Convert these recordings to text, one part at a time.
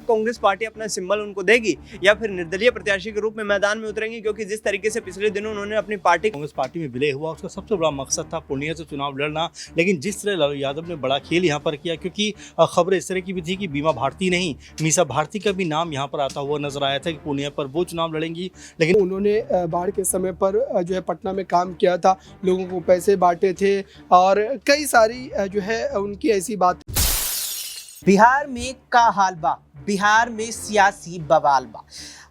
Congress party अपना symbol उनको देगी या फिर निर्दलीय प्रत्याशी के रूप में मैदान में उतरेंगी? क्योंकि जिस तरीके से पिछले दिनों उन्होंने अपनी कांग्रेस पार्टी में विलय हुआ, उसका सबसे बड़ा मकसद था पूर्णिया से चुनाव लड़ना। लेकिन जिस तरह लालू यादव ने बड़ा खेल यहाँ पर किया, क्योंकि खबरें इस तरह की भी थी कि बीमा भारती नहीं, मीसा भारती का भी नाम यहाँ पर आता हुआ नजर आया था कि पूर्णिया पर वो चुनाव लड़ेंगी। लेकिन उन्होंने बाढ़ के समय पर जो है पटना में काम किया था, लोगों को पैसे बांटे थे और कई सारी जो है उनकी ऐसी बात। बिहार में का हाल बा, बिहार में सियासी बवाल बा।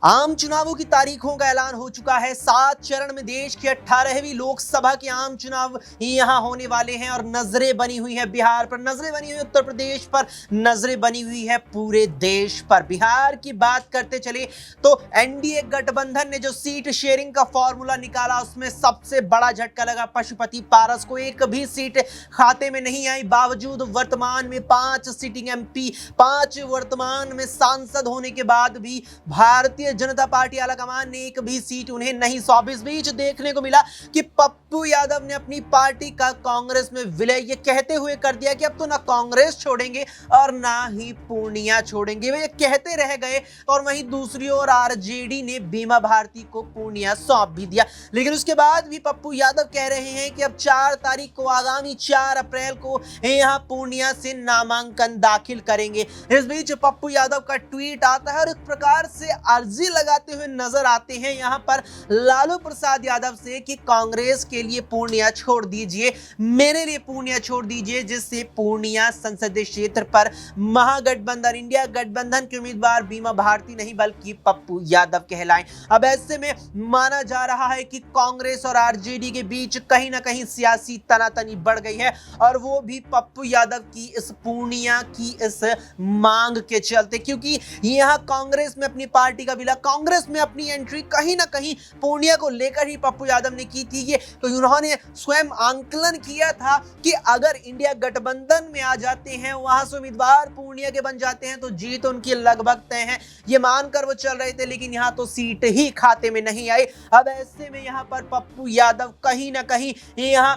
आम चुनावों की तारीखों का ऐलान हो चुका है। 7 चरण में देश की 18वीं लोकसभा के आम चुनाव यहां होने वाले हैं और नजरें बनी हुई है बिहार पर, नजरें बनी हुई उत्तर प्रदेश पर, नजरें बनी हुई है पूरे देश पर। बिहार की बात करते चले तो एनडीए गठबंधन ने जो सीट शेयरिंग का फॉर्मूला निकाला उसमें सबसे बड़ा झटका लगा पशुपति पारस को। एक भी सीट खाते में नहीं आई, बावजूद वर्तमान में 5 सिटिंग एमपी, 5 वर्तमान में सांसद होने के बाद भी भारतीय जनता पार्टी आलाकमान ने एक भी सीट उन्हें नहीं सौंपी। इस बीच देखने को मिला कि पप्पू यादव ने अपनी पार्टी का कांग्रेस में विलय ये कहते हुए कर दिया कि अब तो ना कांग्रेस छोड़ेंगे और ना ही पूर्णिया छोड़ेंगे, वे ये कहते रह गए। और वहीं दूसरी ओर आरजेडी ने बीमा भारती को पूर्णिया सौंप भी दिया। लेकिन उसके बाद भी पप्पू यादव कह रहे हैं कि अब 4 तारीख को, आगामी 4 अप्रैल को यहां पूर्णिया से नामांकन दाखिल करेंगे। इस बीच पप्पू यादव का ट्वीट आता है और इस प्रकार से अर्जी लगाते हुए नजर आते हैं यहां पर लालू प्रसाद यादव से कि कांग्रेस के लिए पूर्णिया छोड़ दीजिए, मेरे लिए पूर्णिया छोड़ दीजिए, जिससे पूर्णिया संसदीय क्षेत्र पर महागठबंधन, इंडिया गठबंधन के उम्मीदवार बीमा भारती नहीं बल्कि पप्पू यादव कहलाएं। अब ऐसे में माना जा रहा है कि कांग्रेस और आरजेडी के बीच कहीं ना कहीं सियासी तनातनी बढ़ गई है और वो भी पप्पू यादव की इस पूर्णिया की इस मांग के चलते, क्योंकि यहां कांग्रेस में अपनी पार्टी का विलय, कांग्रेस में अपनी एंट्री कहीं ना कहीं पूर्णिया को लेकर ही पप्पू यादव ने की थी। ये तो उन्होंने स्वयं आंकलन किया था कि अगर इंडिया गठबंधन में आ जाते हैं, वहां से उम्मीदवार पूर्णिया के बन जाते हैं तो जीत उनकी लगभग तय है, ये मानकर वो चल रहे थे। लेकिन यहां तो सीट ही खाते में नहीं आई। अब ऐसे में यहां पर पप्पू यादव कहीं ना कहीं यहां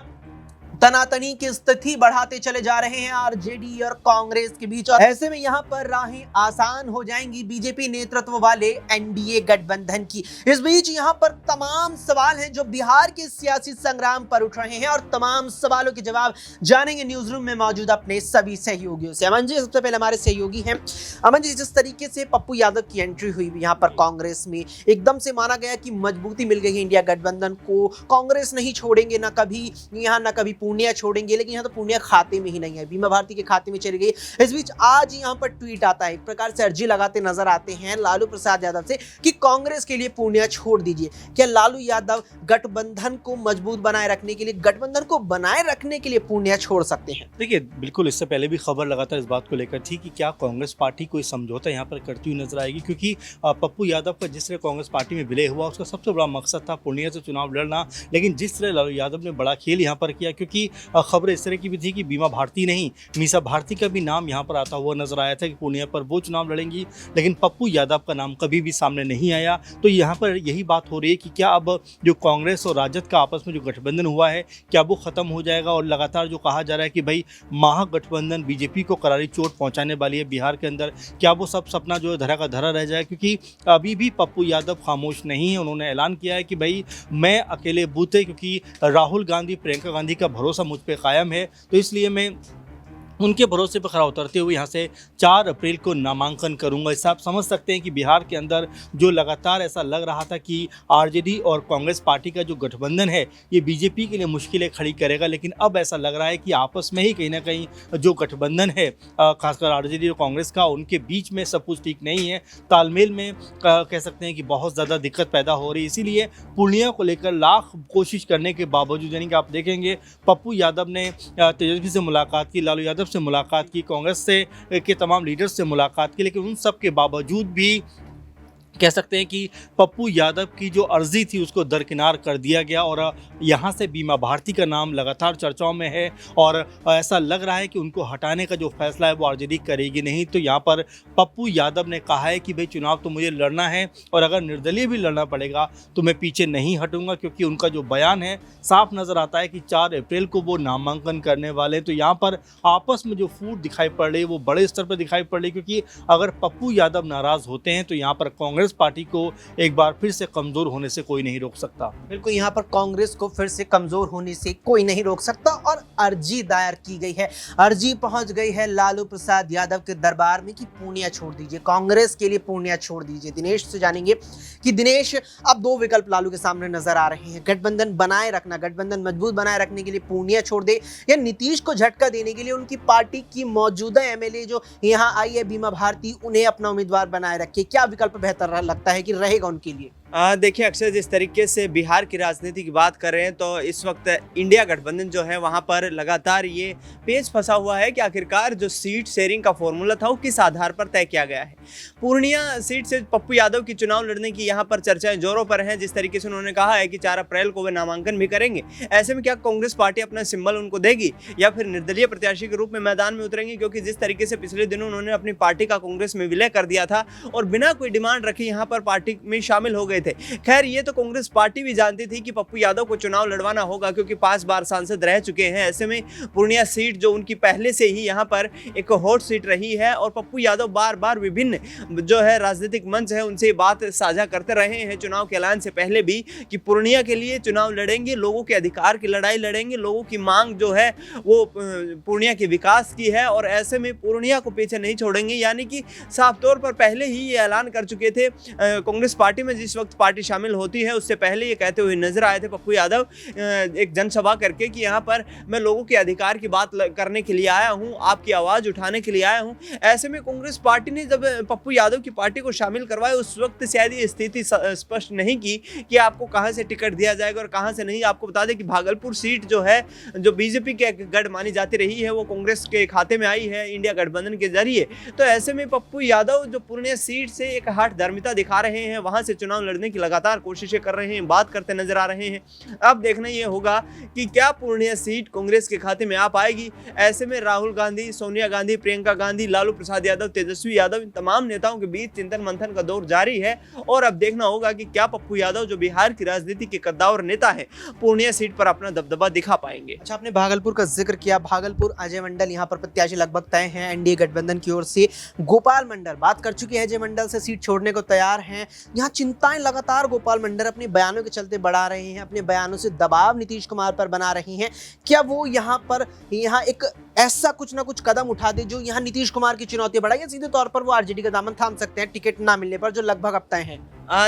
तनातनी की स्थिति बढ़ाते चले जा रहे हैं आरजेडी और कांग्रेस के बीच। और ऐसे में यहां पर राहें आसान हो जाएंगी बीजेपी नेतृत्व वाले एनडीए गठबंधन की। इस बीच यहां पर तमाम सवाल हैं जो बिहार के सियासी संग्राम पर उठ रहे हैं और तमाम सवालों के जवाब जानेंगे न्यूज रूम में मौजूद अपने सभी सहयोगियों से। अमन जी सबसे पहले हमारे सहयोगी हैं। अमन जी, जिस तरीके से पप्पू यादव की एंट्री हुई यहाँ पर कांग्रेस में, एकदम से माना गया कि मजबूती मिल गई है इंडिया गठबंधन को, कांग्रेस नहीं छोड़ेंगे ना कभी यहाँ ना कभी पूर्णिया छोड़ेंगे। लेकिन यहाँ तो पूर्णिया खाते में ही नहीं है, बीमा भारती के खाते में चली गई। इस बीच आज यहाँ पर ट्वीट आता है, एक प्रकार से अर्जी लगाते नजर आते हैं लालू प्रसाद यादव से कि कांग्रेस के लिए पूर्णिया छोड़ दीजिए। क्या लालू यादव गठबंधन को मजबूत बनाए रखने के लिए, गठबंधन को बनाए रखने के लिए पूर्णिया छोड़ सकते हैं? देखिए, बिल्कुल इससे पहले भी खबर लगातार इस बात को लेकर थी कि क्या कांग्रेस पार्टी कोई समझौता यहाँ पर करती हुई नजर आएगी, क्योंकि पप्पू यादव का जिस तरह कांग्रेस पार्टी में विलय हुआ उसका सबसे बड़ा मकसद था पूर्णिया से चुनाव लड़ना। लेकिन जिस तरह लालू यादव ने बड़ा खेल यहाँ पर किया, क्योंकि खबरें इस तरह की भी थी कि बीमा भारती नहीं, मीसा भारती का भी नाम यहाँ पर आता हुआ नजर आया था कि पूर्णिया पर वो चुनाव लड़ेंगी। लेकिन पप्पू यादव का नाम कभी भी सामने नहीं आया। तो यहाँ पर यही बात हो रही है कि क्या अब जो कांग्रेस और राजद का आपस में जो गठबंधन हुआ है, क्या वो खत्म हो जाएगा? और लगातार जो कहा जा रहा है कि भाई महागठबंधन बीजेपी को करारी चोट पहुंचाने वाली है बिहार के अंदर, क्या वो सब सपना जो है धरा का धरा रह जाए? क्योंकि अभी भी पप्पू यादव खामोश नहीं है। उन्होंने ऐलान किया है कि भाई मैं अकेले बूते, क्योंकि राहुल गांधी, प्रियंका गांधी का भरोसा मुझ पर कायम है, तो इसलिए मैं उनके भरोसे पर खरा उतरते हुए यहाँ से 4 अप्रैल को नामांकन करूंगा। इससे आप समझ सकते हैं कि बिहार के अंदर जो लगातार ऐसा लग रहा था कि आरजेडी और कांग्रेस पार्टी का जो गठबंधन है ये बीजेपी के लिए मुश्किलें खड़ी करेगा, लेकिन अब ऐसा लग रहा है कि आपस में ही कहीं ना कहीं जो गठबंधन है खासकर आरजेडी और कांग्रेस का, उनके बीच में सब कुछ ठीक नहीं है। तालमेल में कह सकते हैं कि बहुत ज़्यादा दिक्कत पैदा हो रही है। इसीलिए पूर्णिया को लेकर लाख कोशिश करने के बावजूद, यानी कि आप देखेंगे पप्पू यादव ने तेजस्वी से मुलाकात की, लालू यादव से मुलाकात की, कांग्रेस से के तमाम लीडर्स से मुलाकात की, लेकिन उन सब के बावजूद भी कह सकते हैं कि पप्पू यादव की जो अर्जी थी उसको दरकिनार कर दिया गया और यहाँ से बीमा भारती का नाम लगातार चर्चाओं में है और ऐसा लग रहा है कि उनको हटाने का जो फैसला है वो आरजेडी करेगी नहीं। तो यहाँ पर पप्पू यादव ने कहा है कि भाई चुनाव तो मुझे लड़ना है और अगर निर्दलीय भी लड़ना पड़ेगा तो मैं पीछे नहीं हटूंगा, क्योंकि उनका जो बयान है साफ नज़र आता है कि 4 अप्रैल को वो नामांकन करने वाले। तो यहाँ पर आपस में जो फूट दिखाई पड़ रही है वो बड़े स्तर पर दिखाई पड़ रही है, क्योंकि अगर पप्पू यादव नाराज़ होते हैं तो यहाँ पर कांग्रेस पार्टी को एक बार फिर से कमजोर होने से कोई नहीं रोक सकता। बिल्कुल, यहाँ पर कांग्रेस को फिर से कमजोर होने से कोई नहीं रोक सकता और अर्जी दायर की गई है। अर्जी पहुंच गई है लालू प्रसाद यादव के दरबार में कि पूर्णिया छोड़ दीजिए, कांग्रेस के लिए पूर्णिया छोड़ दीजिए। दिनेश से जानेंगे कि दिनेश, अब 2 विकल्प लालू के सामने नजर आ रहे हैं। गठबंधन बनाए रखना, गठबंधन मजबूत बनाए रखने के लिए पूर्णिया छोड़ दे, या नीतीश को झटका देने के लिए उनकी पार्टी की मौजूदा एमएलए जो यहाँ आई है बीमा भारती, उन्हें अपना उम्मीदवार बनाए रखे। क्या विकल्प बेहतर लगता है कि रहेगा उनके लिए? देखिए अक्सर जिस तरीके से बिहार की राजनीति की बात कर रहे हैं तो इस वक्त इंडिया गठबंधन जो है वहाँ पर लगातार ये पेच फंसा हुआ है कि आखिरकार जो सीट शेयरिंग का फॉर्मूला था वो किस आधार पर तय किया गया है। पूर्णिया सीट से पप्पू यादव की चुनाव लड़ने की यहाँ पर चर्चाएं जोरों पर हैं। जिस तरीके से उन्होंने कहा है कि 4 अप्रैल को वे नामांकन भी करेंगे, ऐसे में क्या कांग्रेस पार्टी अपना सिंबल उनको देगी या फिर निर्दलीय प्रत्याशी के रूप में मैदान में उतरेंगी? क्योंकि जिस तरीके से पिछले दिनों उन्होंने अपनी पार्टी का कांग्रेस में विलय कर दिया था और बिना कोई डिमांड रखे यहाँ पर पार्टी में शामिल हो गए थे। खैर ये तो कांग्रेस पार्टी भी जानती थी कि पप्पू यादव को चुनाव लड़वाना होगा, क्योंकि 5 बार सांसद रह चुके हैं। ऐसे में पूर्णिया सीट जो उनकी पहले से ही यहाँ पर एक हॉट सीट रही है और पप्पू यादव बार बार विभिन्न जो है राजनीतिक मंच है उनसे बात साझा करते रहे हैं चुनाव के ऐलान से पहले भी कि पूर्णिया के लिए चुनाव लड़ेंगे, लोगों के अधिकार की लड़ाई लड़ेंगे, लोगों की मांग जो है वो पूर्णिया के विकास की है और ऐसे में पूर्णिया को पीछे नहीं छोड़ेंगे। यानी कि साफ तौर पर पहले ही ये ऐलान कर चुके थे। कांग्रेस पार्टी में जिस वक्त पार्टी शामिल होती है उससे पहले ये कहते हुए नजर आए थे पप्पू यादव एक जनसभा करके कि यहाँ पर मैं लोगों के अधिकार की बात करने के लिए आया हूँ, आपकी आवाज़ उठाने के लिए आया हूँ। ऐसे में कांग्रेस पार्टी ने जब पप्पू यादव की पार्टी को शामिल करवाया उस वक्त शायद ये स्थिति स्पष्ट नहीं की कि आपको कहाँ से टिकट दिया जाएगा और कहाँ से नहीं। आपको बता दें कि भागलपुर सीट जो है जो बीजेपी के गढ़ मानी जाती रही है वो कांग्रेस के खाते में आई है इंडिया गठबंधन के जरिए। तो ऐसे में पप्पू यादव जो पूर्णिया सीट से एक हठ धर्मिता दिखा रहे हैं, वहां से चुनाव लड़ने की लगातार कोशिशें कर रहे हैं, बात करते नजर आ रहे हैं। अब देखना ये होगा कि क्या पूर्णिया सीट कांग्रेस के खाते में आ पाएगी। ऐसे में राहुल गांधी, सोनिया गांधी, प्रियंका गांधी, लालू प्रसाद यादव, तेजस्वी यादव, इन तमाम नेताओं के बीच चिंतन मंथन का दौर जारी है और अब देखना होगा कि क्या पप्पू यादव जो बिहार की राजनीति के कद्दावर नेता है पूर्णिया सीट पर अपना दबदबा दिखा पाएंगे। अच्छा, आपने भागलपुर का जिक्र किया। भागलपुर अजय मंडल यहाँ पर प्रत्याशी लगभग तय हैं एनडीए गठबंधन की ओर से। गोपाल मंडल बात कर चुके हैं, अजय मंडल से सीट छोड़ने को तैयार हैं। यहाँ चिंताएं लगातार गोपाल मंडल अपने बयानों के चलते बढ़ा रहे हैं, अपने बयानों से दबाव नीतीश कुमार पर बना रही हैं। क्या वो यहाँ पर एक ऐसा कुछ ना कुछ कदम उठा दे जो यहाँ नीतीश कुमार की चुनौती बढ़ाए, या सीधे तौर पर वो आरजेडी का दामन थाम सकते हैं टिकट ना मिलने पर, जो लगभग अब तय है?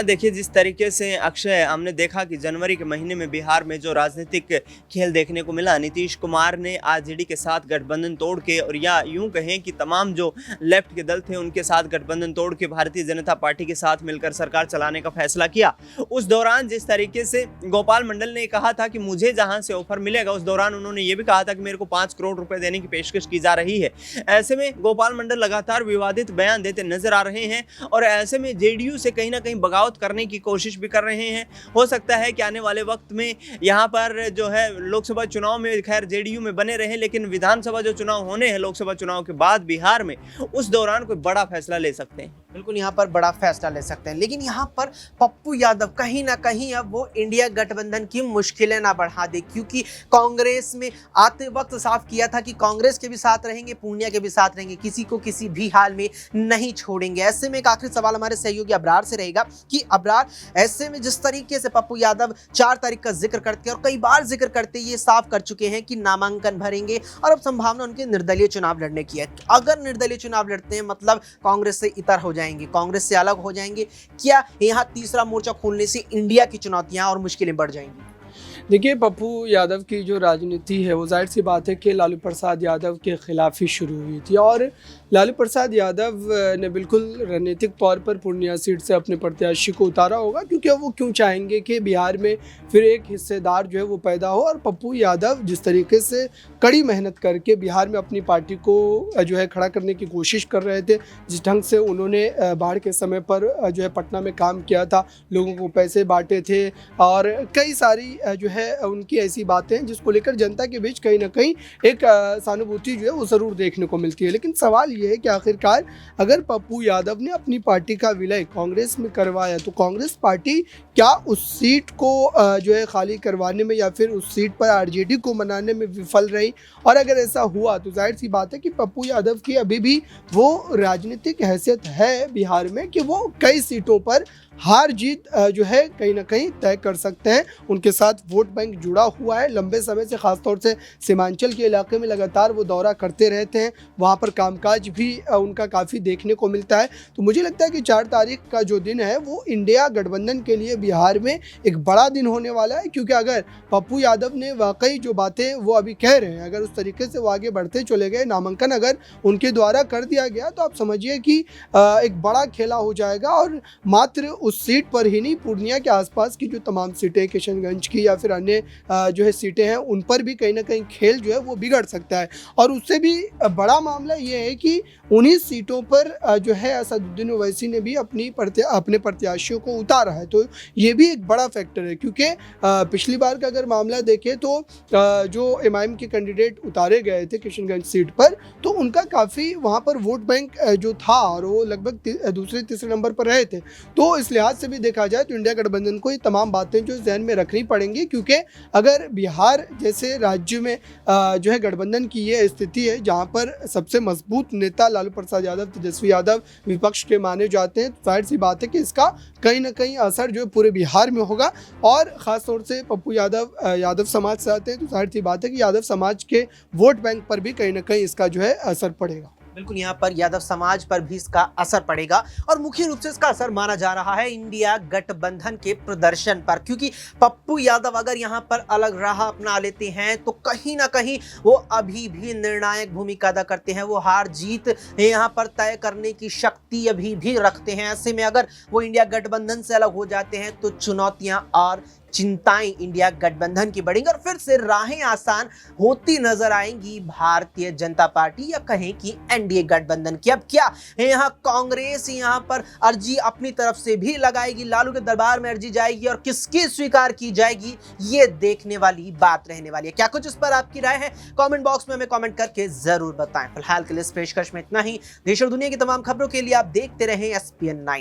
देखिए जिस तरीके से अक्षय हमने देखा कि जनवरी के महीने में बिहार में जो राजनीतिक खेल देखने को मिला, नीतीश कुमार ने आरजेडी के साथ गठबंधन तोड़ के और या यूं कहें कि तमाम जो लेफ्ट के दल थे उनके साथ गठबंधन तोड़ के भारतीय जनता पार्टी के साथ मिलकर सरकार चलाने का फैसला किया। उस दौरान जिस तरीके से गोपाल मंडल ने कहा था कि मुझे जहां से ऑफर मिलेगा, उस दौरान उन्होंने ये भी कहा था कि मेरे को 5 करोड़ रुपए देने की पेशकश की जा रही है। ऐसे में गोपाल मंडल लगातार विवादित बयान देते नजर आ रहे हैं और ऐसे में जेडीयू से कहीं ना कहीं बगावत करने की कोशिश भी कर रहे हैं। हो सकता है कि आने वाले वक्त में यहाँ पर जो है लोकसभा चुनाव में खैर जेडीयू में बने रहे, लेकिन विधानसभा जो चुनाव होने हैं लोकसभा चुनाव के बाद बिहार में, उस दौरान कोई बड़ा फैसला ले सकते हैं। बिल्कुल, यहाँ पर बड़ा फैसला ले सकते हैं। लेकिन यहाँ पर पप्पू यादव कहीं ना कहीं अब वो इंडिया गठबंधन की मुश्किलें ना बढ़ा दे, क्योंकि कांग्रेस में आते वक्त साफ किया था कि कांग्रेस के भी साथ रहेंगे, पूर्णिया के भी साथ रहेंगे, किसी को किसी भी हाल में नहीं छोड़ेंगे। ऐसे में एक आखिरी सवाल हमारे सहयोगी अबरार से रहेगा कि अबरार, ऐसे में जिस तरीके से पप्पू यादव 4 तारीख का जिक्र करते और कई बार जिक्र करते ये साफ कर चुके हैं कि नामांकन भरेंगे और अब संभावना उनके निर्दलीय चुनाव लड़ने की है। अगर निर्दलीय चुनाव लड़ते हैं मतलब कांग्रेस से इतर हो जाएंगे, कांग्रेस से अलग हो जाएंगे, क्या यहाँ तीसरा मोर्चा खोलने से इंडिया की चुनौतियां और मुश्किलें बढ़ जाएंगी? देखिए, पप्पू यादव की जो राजनीति है वो जाहिर सी बात है कि लालू प्रसाद यादव के खिलाफ ही शुरू हुई थी और लालू प्रसाद यादव ने बिल्कुल रणनीतिक तौर पर पूर्णिया सीट से अपने प्रत्याशी को उतारा होगा, क्योंकि वो क्यों चाहेंगे कि बिहार में फिर एक हिस्सेदार जो है वो पैदा हो। और पप्पू यादव जिस तरीके से कड़ी मेहनत करके बिहार में अपनी पार्टी को जो है खड़ा करने की कोशिश कर रहे थे, जिस ढंग से उन्होंने बाढ़ के समय पर जो है पटना में काम किया था, लोगों को पैसे बांटे थे और कई सारी जो है उनकी ऐसी बातें हैं जिसको लेकर जनता के बीच कहीं ना कहीं एक सहानुभूति जो है वो ज़रूर देखने को मिलती है। लेकिन सवाल ये है कि आखिरकार अगर पप्पू यादव ने अपनी पार्टी का विलय कांग्रेस में करवाया तो कांग्रेस पार्टी क्या उस सीट को जो है खाली करवाने में या फिर उस सीट पर आरजेडी को मनाने में विफल रही। और अगर ऐसा हुआ तो जाहिर सी बात है कि पप्पू यादव की अभी भी वो राजनीतिक हैसियत है बिहार में कि वो कई सीटों पर हार जीत जो है कहीं ना कहीं तय कर सकते हैं। उनके साथ वोट बैंक जुड़ा हुआ है लंबे समय से, खासतौर से सीमांचल के इलाके में लगातार वो दौरा करते रहते हैं, वहाँ पर कामकाज भी उनका काफ़ी देखने को मिलता है। तो मुझे लगता है कि 4 तारीख का जो दिन है वो इंडिया गठबंधन के लिए बिहार में एक बड़ा दिन होने वाला है, क्योंकि अगर पप्पू यादव ने वाकई जो बातें वो अभी कह रहे हैं अगर उस तरीके से वो आगे बढ़ते चले गए, नामांकन अगर उनके द्वारा कर दिया गया तो आप समझिए कि एक बड़ा खेला हो जाएगा। और मात्र उस सीट पर ही नहीं, पूर्णिया के आसपास की जो तमाम सीटें किशनगंज की या फिर अन्य जो है सीटें हैं उन पर भी कहीं ना कहीं खेल जो है वो बिगड़ सकता है। और उससे भी बड़ा मामला ये है कि उन्हीं सीटों पर जो है असदुद्दीन ओवैसी ने भी अपने प्रत्याशियों को उतारा है। तो ये भी एक बड़ा फैक्टर है, क्योंकि पिछली बार का अगर मामला देखें तो जो एमआईएम के कैंडिडेट उतारे गए थे किशनगंज सीट पर, तो उनका काफ़ी वहाँ पर वोट बैंक जो था और वो लगभग दूसरे तीसरे नंबर पर रहे थे। तो इस लिहाज से भी देखा जाए तो इंडिया गठबंधन को ये तमाम बातें जो जहन में रखनी पड़ेंगी, क्योंकि अगर बिहार जैसे राज्य में जो है गठबंधन की ये स्थिति है जहाँ पर सबसे मजबूत नेता लालू प्रसाद यादव, तेजस्वी यादव विपक्ष के माने जाते हैं, तो जाहिर सी बात है कि इसका कहीं ना कहीं असर जो है पूरे बिहार में होगा। और ख़ासतौर से पप्पू यादव समाज से आते हैं, तो जाहिर सी बात है कि यादव समाज के वोट बैंक पर भी कहीं ना कहीं इसका जो है असर पड़ेगा। बिल्कुल, यहाँ पर यादव समाज पर भी इसका असर पड़ेगा और मुख्य रूप से इसका असर माना जा रहा है इंडिया गठबंधन के प्रदर्शन पर, क्योंकि पप्पू यादव अगर यहाँ पर अलग राह अपना लेते हैं तो कहीं ना कहीं वो अभी भी निर्णायक भूमिका अदा करते हैं, वो हार जीत यहाँ पर तय करने की शक्ति अभी भी रखते हैं। ऐसे में अगर वो इंडिया गठबंधन से अलग हो जाते हैं तो चुनौतियां और चिंताएं इंडिया गठबंधन की बढ़ेंगी और फिर से राहें आसान होती नजर आएंगी भारतीय जनता पार्टी या कहें कि एनडीए गठबंधन की। अब क्या है, यहाँ कांग्रेस यहाँ पर अर्जी अपनी तरफ से भी लगाएगी, लालू के दरबार में अर्जी जाएगी और किसकी स्वीकार की जाएगी ये देखने वाली बात रहने वाली है। क्या कुछ इस पर आपकी राय है? कमेंट बॉक्स में हमें कमेंट करके जरूर बताएं। फिलहाल के लिए इस पेशकश में इतना ही। देश और दुनिया की तमाम खबरों के लिए आप देखते रहें SPN9।